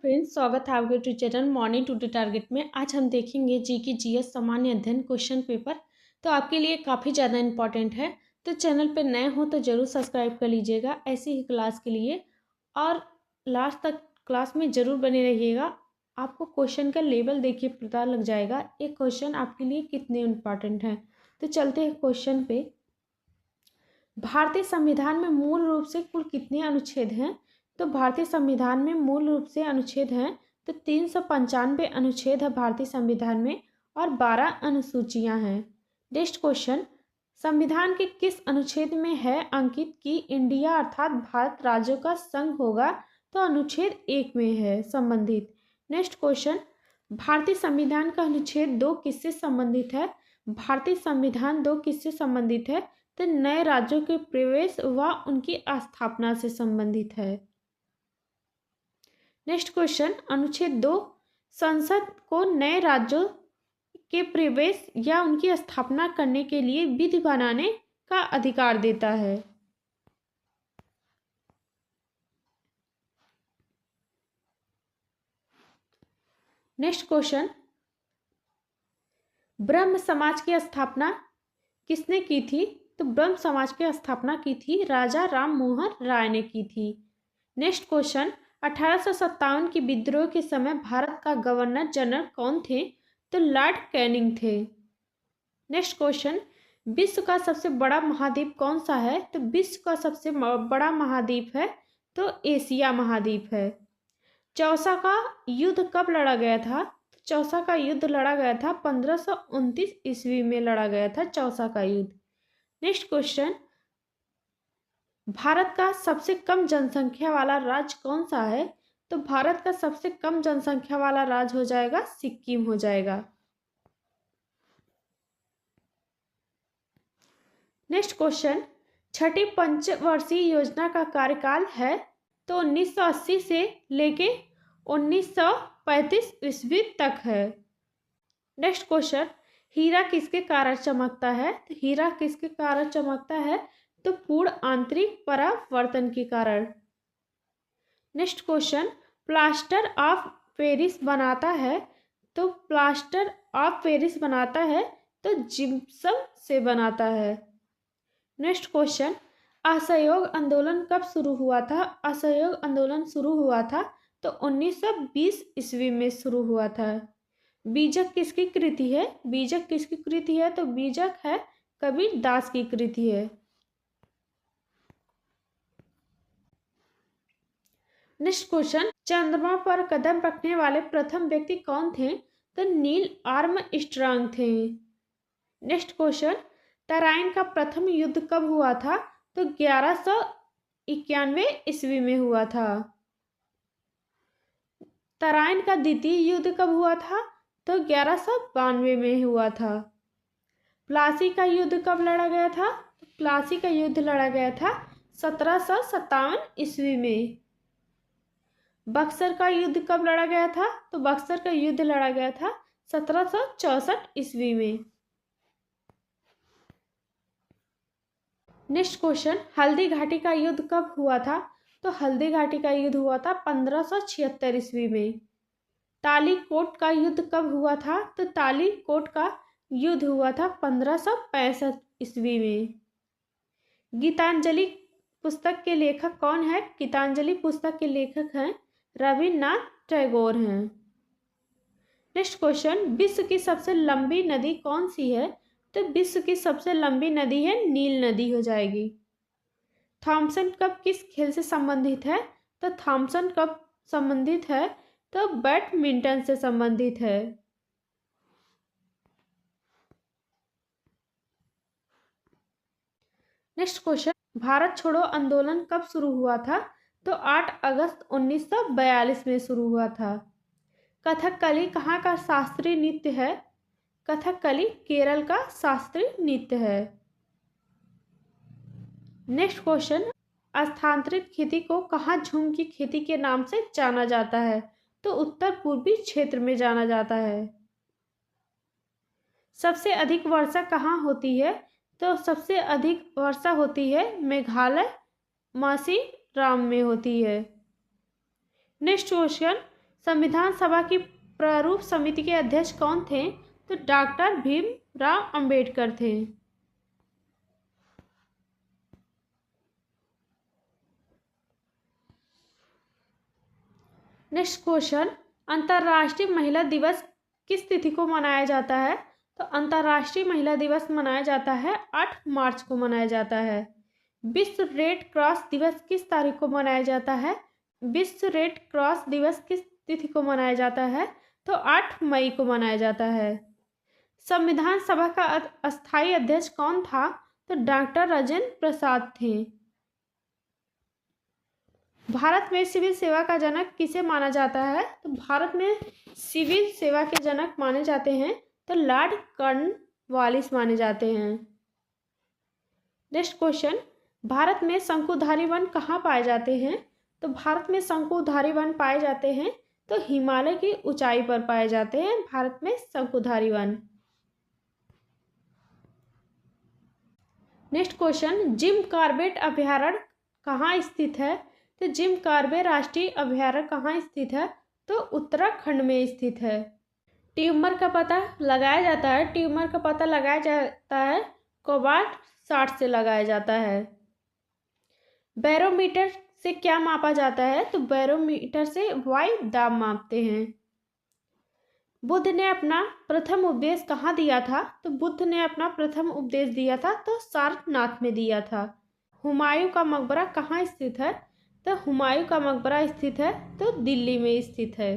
Friends, स्वागत है आपके YouTube channel morning today target में। आज हम देखेंगे जी की जीएस सामान्य अध्ययन क्वेश्चन पेपर। तो आपके लिए काफ़ी ज़्यादा इंपॉर्टेंट है। तो चैनल पे नए हो तो ज़रूर सब्सक्राइब कर लीजिएगा ऐसी ही क्लास के लिए, और लास्ट तक क्लास में ज़रूर बने रहिएगा। आपको क्वेश्चन का लेवल देखिए पता लग जाएगा एक क्वेश्चन आपके लिए कितने इम्पॉर्टेंट हैं। तो चलते हैं क्वेश्चन पे। भारतीय संविधान में मूल रूप से कुल कितने अनुच्छेद हैं? तो भारतीय संविधान में मूल रूप से अनुच्छेद हैं तो 395 अनुच्छेद है भारतीय संविधान में, और 12 अनुसूचियां हैं। नेक्स्ट क्वेश्चन, संविधान के किस अनुच्छेद में है अंकित कि इंडिया अर्थात भारत राज्यों का संघ होगा? तो अनुच्छेद 1 में है संबंधित। नेक्स्ट क्वेश्चन, भारतीय संविधान का अनुच्छेद 2 किससे संबंधित है? भारतीय संविधान 2 किससे संबंधित है? तो नए राज्यों के प्रवेश व उनकी स्थापना से संबंधित है। नेक्स्ट क्वेश्चन, अनुच्छेद 2 संसद को नए राज्यों के प्रवेश या उनकी स्थापना करने के लिए विधि बनाने का अधिकार देता है। नेक्स्ट क्वेश्चन, ब्रह्म समाज की स्थापना किसने की थी? तो ब्रह्म समाज की स्थापना की थी राजा राम मोहन राय ने की थी। नेक्स्ट क्वेश्चन, 1857 के विद्रोह के समय भारत का गवर्नर जनरल कौन थे? तो लॉर्ड कैनिंग थे। नेक्स्ट क्वेश्चन, विश्व का सबसे बड़ा महाद्वीप कौन सा है? तो विश्व का सबसे बड़ा महाद्वीप है तो एशिया महाद्वीप है। चौसा का युद्ध कब लड़ा गया था? चौसा का युद्ध लड़ा गया था 1529 ईस्वी में लड़ा गया था चौसा का युद्ध। नेक्स्ट क्वेश्चन, भारत का सबसे कम जनसंख्या वाला राज्य कौन सा है? तो भारत का सबसे कम जनसंख्या वाला राज्य हो जाएगा सिक्किम हो जाएगा। नेक्स्ट क्वेश्चन, छठी पंचवर्षीय योजना का कार्यकाल है तो 1980 से लेके 1935 ईस्वी तक है। नेक्स्ट क्वेश्चन, हीरा किसके कारण चमकता है? तो हीरा किसके कारण चमकता है? तो पूर्ण आंतरिक परावर्तन के कारण। Next question, plaster of Paris बनाता है तो प्लास्टर ऑफ पेरिस बनाता है तो जिप्सम से बनाता है। नेक्स्ट क्वेश्चन, असहयोग आंदोलन कब शुरू हुआ था? असहयोग आंदोलन शुरू हुआ था तो 1920 ईस्वी में शुरू हुआ था। बीजक किसकी कृति है? बीजक किसकी कृति है? तो बीजक है कबीर दास की कृति है। नेक्स्ट क्वेश्चन, चंद्रमा पर कदम रखने वाले प्रथम व्यक्ति कौन थे? तो नील आर्मस्ट्रांग थे। नेक्स्ट क्वेश्चन, तराइन का प्रथम युद्ध कब हुआ था? तो 1191 ईस्वी में हुआ था। तराइन का द्वितीय युद्ध कब हुआ था? तो 1192 में हुआ था। प्लासी का युद्ध कब लड़ा गया था? प्लासी का युद्ध लड़ा गया था 1757 ईस्वी में। बक्सर का युद्ध कब लड़ा गया था? तो बक्सर का युद्ध लड़ा गया था 1764 ईस्वी में। नेक्स्ट क्वेश्चन, हल्दी घाटी का युद्ध कब हुआ था? तो हल्दी घाटी का युद्ध हुआ था 1576 ईस्वी में। तालीकोट का युद्ध कब हुआ था? तो तालीकोट का युद्ध हुआ था 1565 ईस्वी में। गीतांजलि पुस्तक के लेखक कौन है? गीतांजलि पुस्तक के लेखक हैं रविन्द्रनाथ टैगोर हैं। नेक्स्ट क्वेश्चन, विश्व की सबसे लंबी नदी कौन सी है? तो विश्व की सबसे लंबी नदी है नील नदी हो जाएगी। थॉमसन कप किस खेल से संबंधित है? तो थॉमसन कप संबंधित है तो बैडमिंटन से संबंधित है। नेक्स्ट क्वेश्चन, भारत छोड़ो आंदोलन कब शुरू हुआ था? तो 8 अगस्त 1942 में शुरू हुआ था। कथकली कहाँ का शास्त्रीय नृत्य है? कथकली केरल का शास्त्रीय नृत्य है। नेक्स्ट क्वेश्चन, स्थानांतरित खेती को कहाँ झूम की खेती के नाम से जाना जाता है? तो उत्तर पूर्वी क्षेत्र में जाना जाता है। सबसे अधिक वर्षा कहाँ होती है? तो सबसे अधिक वर्षा होती है मेघालय मासीराम में होती है। नेक्स्ट क्वेश्चन, संविधान सभा की प्रारूप समिति के अध्यक्ष कौन थे? तो डॉक्टर भीमराव अंबेडकर थे। नेक्स्ट क्वेश्चन, अंतर्राष्ट्रीय महिला दिवस किस तिथि को मनाया जाता है? तो अंतर्राष्ट्रीय महिला दिवस मनाया जाता है 8 मार्च को मनाया जाता है। विश्व रेड क्रॉस दिवस किस तारीख को मनाया जाता है? विश्व रेड क्रॉस दिवस किस तिथि को मनाया जाता है? तो 8 मई को मनाया जाता है। संविधान सभा का अस्थायी अध्यक्ष कौन था? तो डॉक्टर राजेंद्र प्रसाद थे। भारत में सिविल सेवा का जनक किसे माना जाता है? तो भारत में सिविल सेवा के जनक माने जाते हैं तो लॉर्ड कॉर्नवालिस माने जाते हैं। नेक्स्ट क्वेश्चन, भारत में शंकुधारी वन कहाँ पाए जाते हैं? तो भारत में शंकुधारी वन पाए जाते हैं तो हिमालय की ऊंचाई पर पाए जाते हैं भारत में शंकुधारी one. Next question, Jim Corbett अभयारण्य कहाँ स्थित है? तो जिम कॉर्बेट राष्ट्रीय अभयारण्य कहाँ स्थित है? तो उत्तराखंड में स्थित है। ट्यूमर का पता लगाया जाता है, ट्यूमर का पता लगाया जाता है कोबाल्ट 60 से लगाया जाता है। बैरोमीटर से क्या मापा जाता है? तो बैरोमीटर से वायु दाब मापते हैं। बुद्ध ने अपना प्रथम उपदेश कहाँ दिया था? तो बुद्ध ने अपना प्रथम उपदेश दिया था तो सारनाथ में दिया था। हुमायूं का मकबरा कहाँ स्थित है? तो हुमायूं का मकबरा स्थित है तो दिल्ली में स्थित है।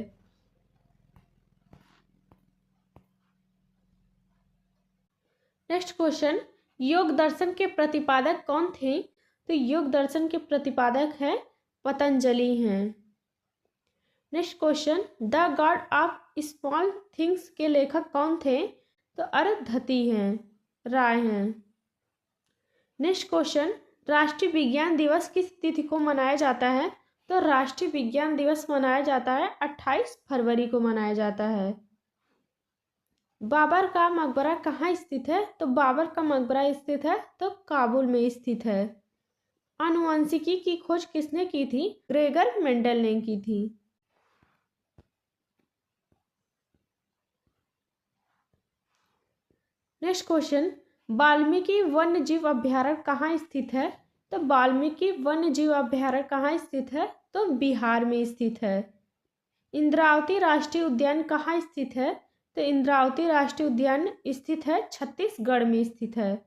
नेक्स्ट क्वेश्चन, योग दर्शन के प्रतिपादक कौन थे? तो योग दर्शन के प्रतिपादक है पतंजलि हैं। Next question, the God of small things के लेखक कौन थे? तो अरुंधति हैं, राय हैं। नेक्स्ट क्वेश्चन, राष्ट्रीय विज्ञान दिवस किस तिथि को मनाया जाता है? तो राष्ट्रीय विज्ञान दिवस मनाया जाता है 28 फरवरी को मनाया जाता है। बाबर का मकबरा कहाँ स्थित है? तो बाबर का मकबरा स्थित है तो काबुल में स्थित है। आनुवंशिकी की खोज किसने की थी? ग्रेगर मेंडल ने की थी। नेक्स्ट क्वेश्चन, वाल्मीकि वन्यजीव अभयारण्य कहाँ स्थित है? तो वाल्मीकि वन्यजीव अभयारण्य कहाँ स्थित है? तो बिहार में स्थित है। इंद्रावती राष्ट्रीय उद्यान कहाँ स्थित है? तो इंद्रावती राष्ट्रीय उद्यान स्थित है छत्तीसगढ़ में स्थित है।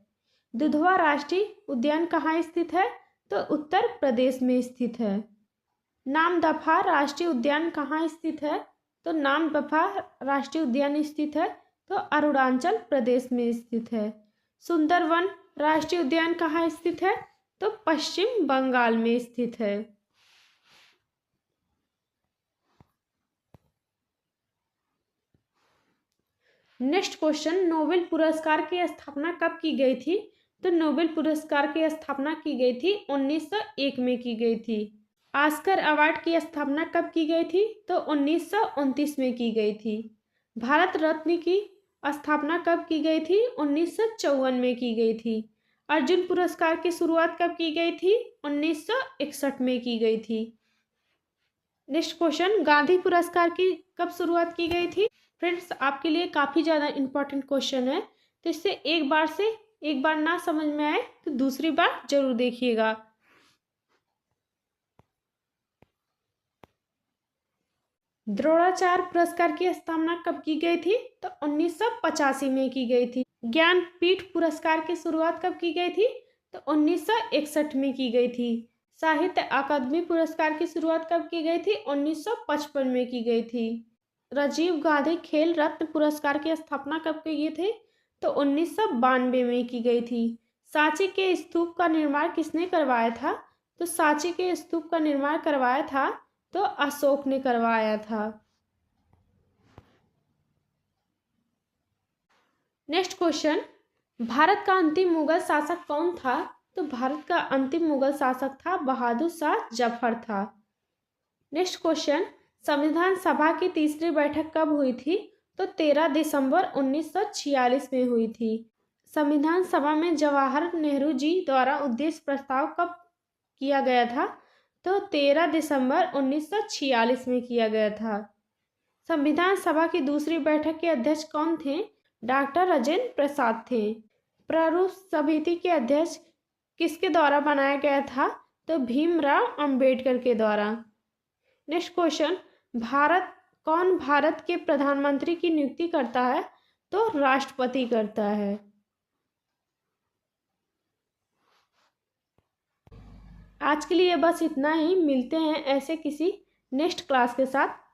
दुधवा राष्ट्रीय उद्यान कहाँ स्थित है? तो उत्तर प्रदेश में स्थित है। नामदफा राष्ट्रीय उद्यान कहाँ स्थित है? तो नामदफा राष्ट्रीय उद्यान स्थित है तो अरुणाचल प्रदेश में स्थित है। सुंदरवन राष्ट्रीय उद्यान कहाँ स्थित है? तो पश्चिम बंगाल में स्थित है। नेक्स्ट क्वेश्चन, नोबेल पुरस्कार की स्थापना कब की गई थी? तो नोबेल पुरस्कार की स्थापना की गई थी 1901 में की गई थी। ऑस्कर अवार्ड की स्थापना कब की गई थी? तो 1929 में की गई थी। भारत रत्न की स्थापना कब की गई थी? 1954 में की गई थी। अर्जुन पुरस्कार की शुरुआत कब की गई थी? 1961 में की गई थी। नेक्स्ट क्वेश्चन, गांधी पुरस्कार की कब शुरुआत की गई थी? फ्रेंड्स, आपके लिए काफ़ी ज़्यादा इंपॉर्टेंट क्वेश्चन है तो इससे एक बार ना समझ में आए तो दूसरी बार जरूर देखिएगा। द्रोणाचार्य पुरस्कार की स्थापना कब की गई थी? तो 1985 में की गई थी। ज्ञानपीठ पुरस्कार की शुरुआत कब की गई थी? तो 1961 में की गई थी। साहित्य अकादमी पुरस्कार की शुरुआत कब की गई थी? 1955 में की गई थी। राजीव गांधी खेल रत्न पुरस्कार की स्थापना कब की गई थी? तो 1992 में की गई थी। सांची के स्तूप का निर्माण किसने करवाया था? तो सांची के स्तूप का निर्माण करवाया था तो अशोक ने करवाया था। नेक्स्ट क्वेश्चन, भारत का अंतिम मुगल शासक कौन था? तो भारत का अंतिम मुगल शासक था बहादुर शाह जफर था। नेक्स्ट क्वेश्चन, संविधान सभा की तीसरी बैठक कब हुई थी? तो 13 दिसंबर 1946 में हुई थी। संविधान सभा में जवाहर नेहरू जी द्वारा उद्देश्य प्रस्ताव कब किया गया था? तो 13 दिसंबर 1946 में किया गया था। संविधान सभा की दूसरी बैठक के अध्यक्ष कौन थे? डॉक्टर राजेंद्र प्रसाद थे। प्रारूप समिति के अध्यक्ष किसके द्वारा बनाया गया था? तो भीमराव अंबेडकर के द्वारा। नेक्स्ट क्वेश्चन, भारत के प्रधानमंत्री की नियुक्ति करता है? तो राष्ट्रपति करता है। आज के लिए बस इतना ही, मिलते हैं ऐसे किसी नेक्स्ट क्लास के साथ।